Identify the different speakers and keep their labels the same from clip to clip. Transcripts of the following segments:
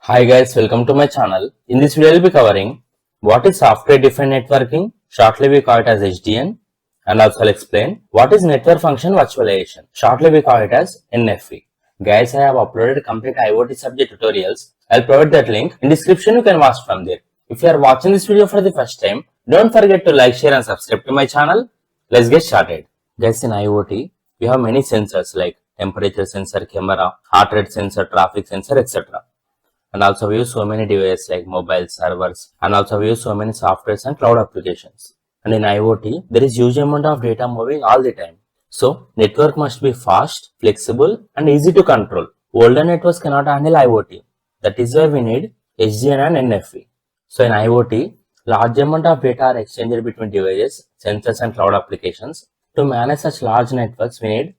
Speaker 1: Hi guys, welcome to my channel. In this video, I will be covering what is software defined networking, shortly we call it as SDN, and also I'll explain what is network function virtualization, shortly we call it as NFV. Guys, I have uploaded complete IoT subject tutorials. I'll provide that link in description, you can watch from there. If you are watching this video for the first time, don't forget to like, share and subscribe to my channel. Let's get started. Guys, in IoT, we have many sensors like temperature sensor, camera, heart rate sensor, traffic sensor, etc. And also we use so many devices like mobile servers, and also we use so many softwares and cloud applications. And in IoT, there is huge amount of data moving all the time. So network must be fast, flexible and easy to control. Older networks cannot handle IoT. That is why we need SDN and NFV. So in IoT, large amount of data are exchanged between devices, sensors and cloud applications. To manage such large networks, we need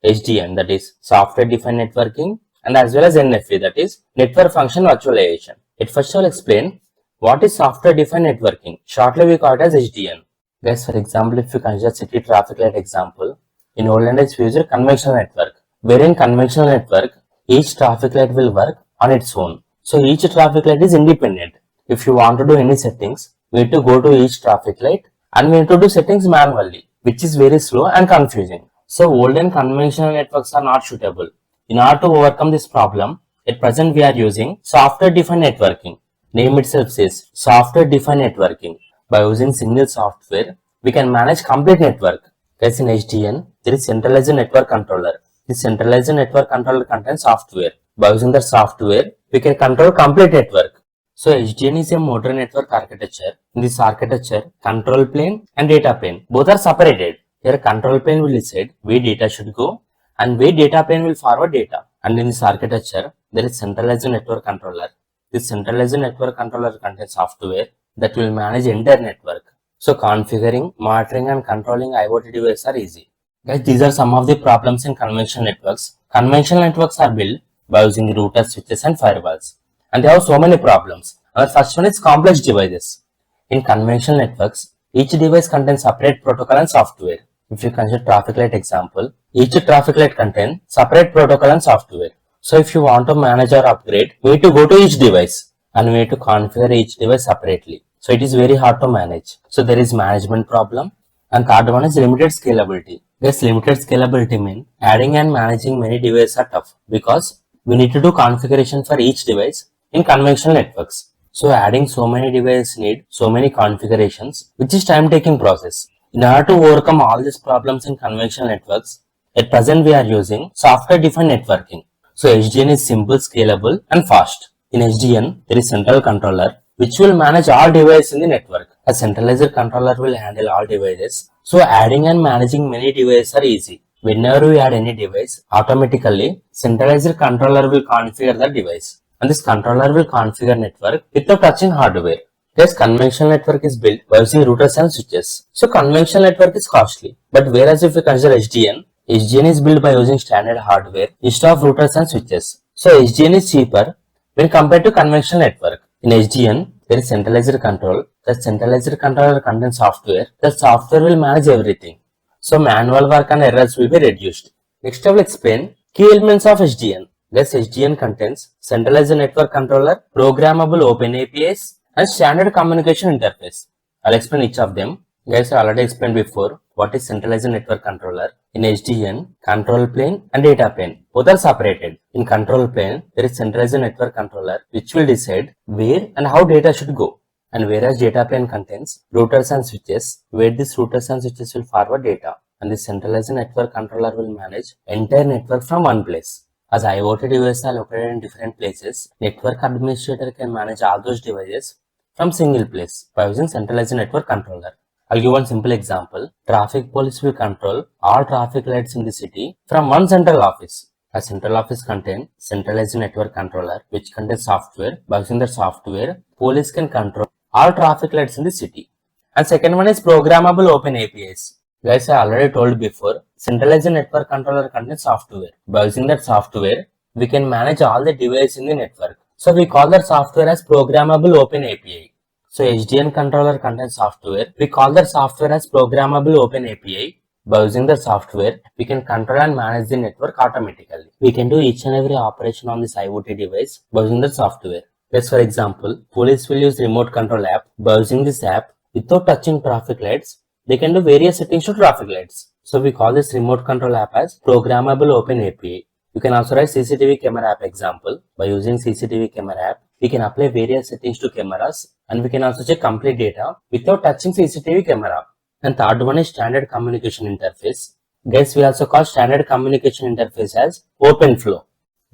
Speaker 1: SDN, that is software defined networking, and as well as NFV, that is network function virtualization. First I'll explain what is software defined networking. Shortly we call it as SDN. Guys, for example, if you consider city traffic light example, in olden days we use a conventional network, where in conventional network each traffic light will work on its own. So each traffic light is independent. If you want to do any settings, we need to go to each traffic light and we need to do settings manually, which is very slow and confusing. So olden conventional networks are not suitable. In order to overcome this problem, at present we are using software-defined networking. Name itself says software-defined networking. By using single software, we can manage complete network. Guys, in SDN, there is centralized network controller. This centralized network controller contains software. By using the software, we can control complete network. So SDN is a modern network architecture. In this architecture, control plane and data plane both are separated. Here, control plane will decide where data should go, and where data plane will forward data. And in this architecture, there is centralized network controller. This centralized network controller contains software that will manage entire network. So configuring, monitoring and controlling IoT devices are easy. Guys, these are some of the problems in conventional networks. Conventional networks are built by using routers, switches and firewalls. And they have so many problems. Our first one is complex devices. In conventional networks, each device contains separate protocol and software. If you consider traffic light example, each traffic light contains separate protocol and software. So if you want to manage or upgrade, we need to go to each device and we need to configure each device separately. So it is very hard to manage. So there is management problem. And third one is limited scalability. This limited scalability means adding and managing many devices are tough because we need to do configuration for each device in conventional networks. So adding so many devices need so many configurations, which is time taking process. In order to overcome all these problems in conventional networks, at present we are using software-defined networking. So SDN is simple, scalable and fast. In SDN, there is central controller which will manage all devices in the network. A centralized controller will handle all devices. So adding and managing many devices are easy. Whenever we add any device, automatically centralized controller will configure the device. And this controller will configure network without touching hardware. This conventional network is built by using routers and switches. So conventional network is costly. But whereas if we consider SDN is built by using standard hardware instead of routers and switches. So SDN is cheaper when compared to conventional network. In SDN, there is centralized control. The centralized controller contains software. The software will manage everything. So manual work and errors will be reduced. Next I will explain key elements of SDN. This SDN contains centralized network controller, programmable open APIs, and standard communication interface. I'll explain each of them. Guys, I already explained before what is centralized network controller. In SDN, control plane and data plane both are separated. In control plane, there is centralized network controller which will decide where and how data should go. And whereas data plane contains routers and switches, where these routers and switches will forward data. And the centralized network controller will manage entire network from one place. As IoT devices are located in different places, network administrator can manage all those devices from single place by using centralized network controller. I'll give one simple example. Traffic police will control all traffic lights in the city from one central office. A central office contains centralized network controller which contains software. By using the software, police can control all traffic lights in the city. And second one is programmable open APIs. Guys, I already told before, centralized network controller contains software. By using that software, we can manage all the devices in the network. So we call that software as programmable open API. So SDN controller contains software. We call that software as programmable open API. By using the software, we can control and manage the network automatically. We can do each and every operation on this IoT device by using the software. Yes, for example, police will use remote control app. By using this app, without touching traffic lights, they can do various settings to traffic lights. So we call this remote control app as programmable open API. You can also write CCTV camera app example. By using CCTV camera app, we can apply various settings to cameras and we can also check complete data without touching CCTV camera. And third one is standard communication interface. Guys, we also call standard communication interface as OpenFlow.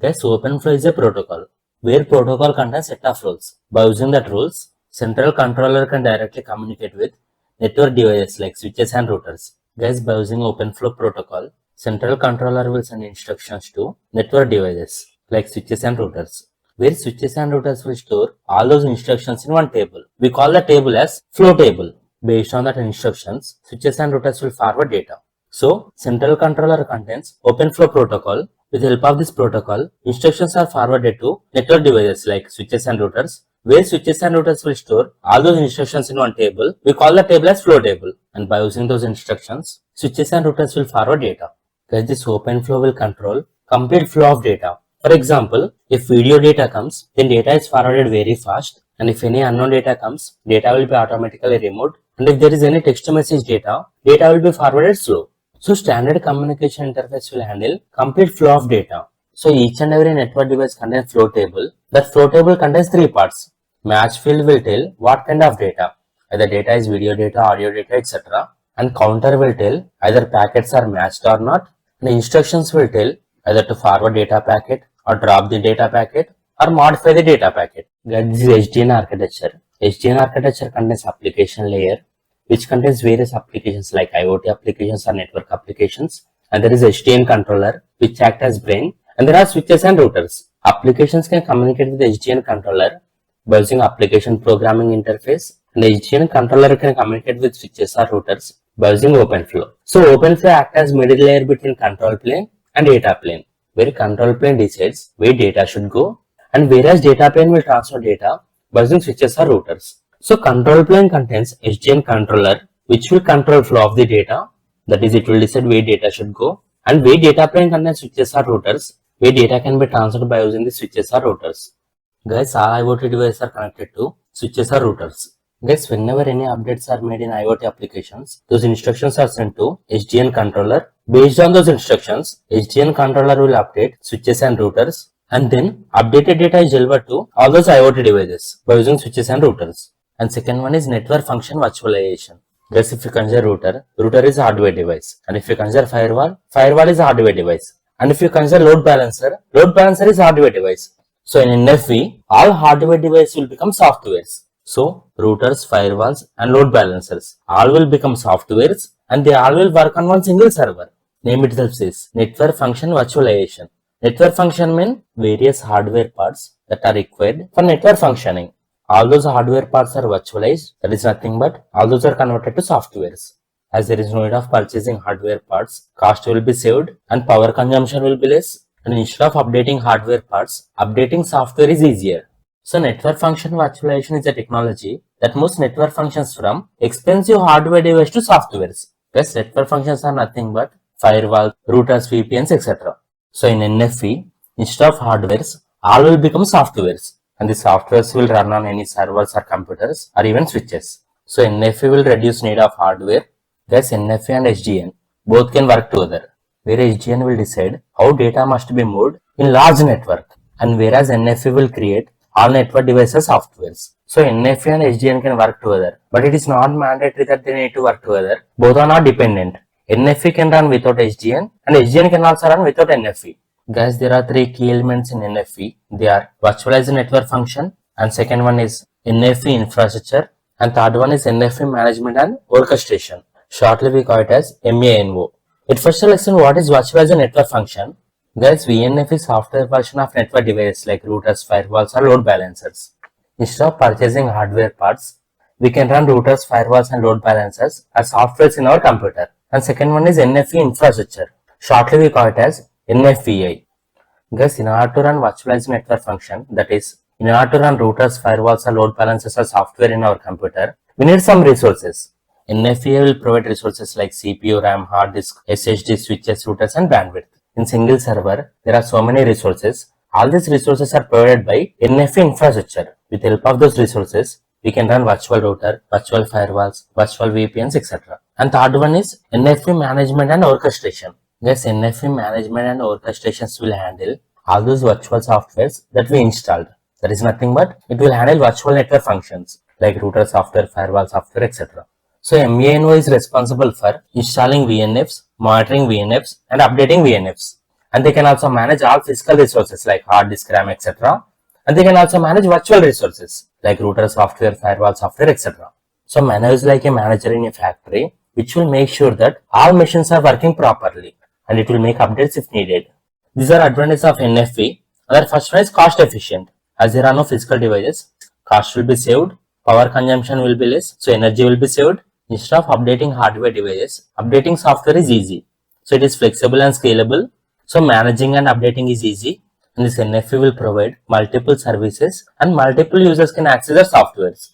Speaker 1: Guys, OpenFlow is a protocol where protocol contains set of rules. By using that rules, central controller can directly communicate with network devices like switches and routers. Guys, by using OpenFlow protocol, central controller will send instructions to network devices like switches and routers, where switches and routers will store all those instructions in one table. We call the table as flow table. Based on that instructions, switches and routers will forward data. So, central controller contains OpenFlow protocol. With the help of this protocol, instructions are forwarded to network devices like switches and routers, where switches and routers will store all those instructions in one table. We call the table as flow table. And by using those instructions, switches and routers will forward data. Because this OpenFlow will control complete flow of data. For example, if video data comes, then data is forwarded very fast. And if any unknown data comes, data will be automatically removed. And if there is any text message data, data will be forwarded slow. So standard communication interface will handle complete flow of data. So each and every network device contains flow table. That flow table contains three parts. Match field will tell what kind of data. Either data is video data, audio data, etc. And counter will tell either packets are matched or not. And instructions will tell either to forward data packet or drop the data packet or modify the data packet. This is SDN architecture. SDN architecture contains application layer, which contains various applications like IoT applications or network applications. And there is SDN controller, which act as brain. And there are switches and routers. Applications can communicate with the SDN controller by using application programming interface. And the SDN controller can communicate with switches or routers by using OpenFlow. So OpenFlow acts as middle layer between control plane and data plane, where control plane decides where data should go, and whereas data plane will transfer data by using switches or routers. So control plane contains SDN controller, which will control flow of the data. That is, it will decide where data should go. And where data plane contains switches or routers, where data can be transferred by using the switches or routers. Guys, all IoT devices are connected to switches or routers. Guys, whenever any updates are made in IoT applications, those instructions are sent to SDN controller. Based on those instructions, SDN controller will update switches and routers. And then updated data is delivered to all those IoT devices by using switches and routers. And second one is network function virtualization. Guys, if you consider router is a hardware device. And if you consider firewall is a hardware device. And if you consider load balancer is a hardware device. So in NFV, all hardware devices will become softwares. So routers, firewalls and load balancers all will become softwares and they all will work on one single server. Name itself says network function virtualization. Network function means various hardware parts that are required for network functioning. All those hardware parts are virtualized. That is nothing but all those are converted to softwares. As there is no need of purchasing hardware parts, cost will be saved and power consumption will be less. And instead of updating hardware parts, updating software is easier. So network function virtualization is a technology that moves network functions from expensive hardware device to softwares. Thus network functions are nothing but firewalls, routers, VPNs, etc. So in NFV, instead of hardwares, all will become softwares. And the softwares will run on any servers or computers or even switches. So NFV will reduce need of hardware. Thus NFV and SDN both can work together, where SDN will decide how data must be moved in large network, and whereas NFV will create all network devices softwares. So NFV and SDN can work together, but it is not mandatory that they need to work together. Both are not dependent. NFV can run without SDN and SDN can also run without NFV. Guys, there are three key elements in NFV. They are virtualized network function, and second one is NFV infrastructure, and third one is NFV management and orchestration. Shortly we call it as MANO. At first lesson, what is virtualized network function? Guys, VNF is software version of network devices like routers, firewalls or load balancers. Instead of purchasing hardware parts, we can run routers, firewalls and load balancers as softwares in our computer. And second one is NFV infrastructure. Shortly we call it as NFVI. Guys, in order to run virtualized network function, that is, in order to run routers, firewalls or load balancers as software in our computer, we need some resources. NFVI will provide resources like CPU, RAM, hard disk, SSD, switches, routers and bandwidth. In single server, there are so many resources All these resources are provided by NFV infrastructure. With the help of those resources, we can run virtual router, virtual firewalls, virtual VPNs, etc. And third one is NFV management and orchestration. Yes, NFV management and orchestrations will handle all those virtual softwares that we installed. That is nothing but it will handle virtual network functions like router software, firewall software, etc. So MANO is responsible for installing VNFs, monitoring VNFs, and updating VNFs. And they can also manage all physical resources like hard disk, RAM, etc. And they can also manage virtual resources like router software, firewall software, etc. So MANO is like a manager in a factory which will make sure that all machines are working properly and it will make updates if needed. These are advantages of NFV. The first one is cost efficient. As there are no physical devices, cost will be saved, power consumption will be less, so energy will be saved. Instead of updating hardware devices, updating software is easy. So it is flexible and scalable. So managing and updating is easy. And this NFV will provide multiple services and multiple users can access the softwares.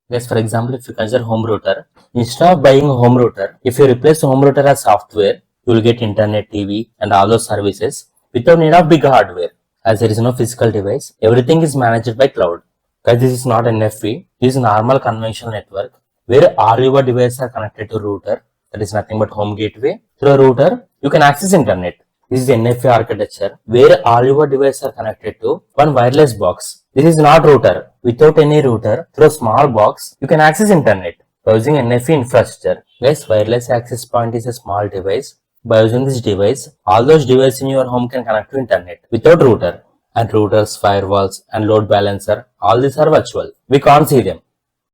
Speaker 1: Yes, for example, if you consider home router, instead of buying a home router, if you replace home router as software, you will get internet, TV and all those services without need of big hardware. As there is no physical device, everything is managed by cloud. Guys, this is not NFV, this is normal conventional network where all your devices are connected to router. That is nothing but home gateway. Through a router, you can access internet. This is NFV architecture where all your devices are connected to one wireless box. This is not router. Without any router, through a small box, you can access internet by using NFV infrastructure. Guys, wireless access point is a small device. By using this device, all those devices in your home can connect to internet without router. And routers, firewalls, and load balancer, all these are virtual. We can't see them.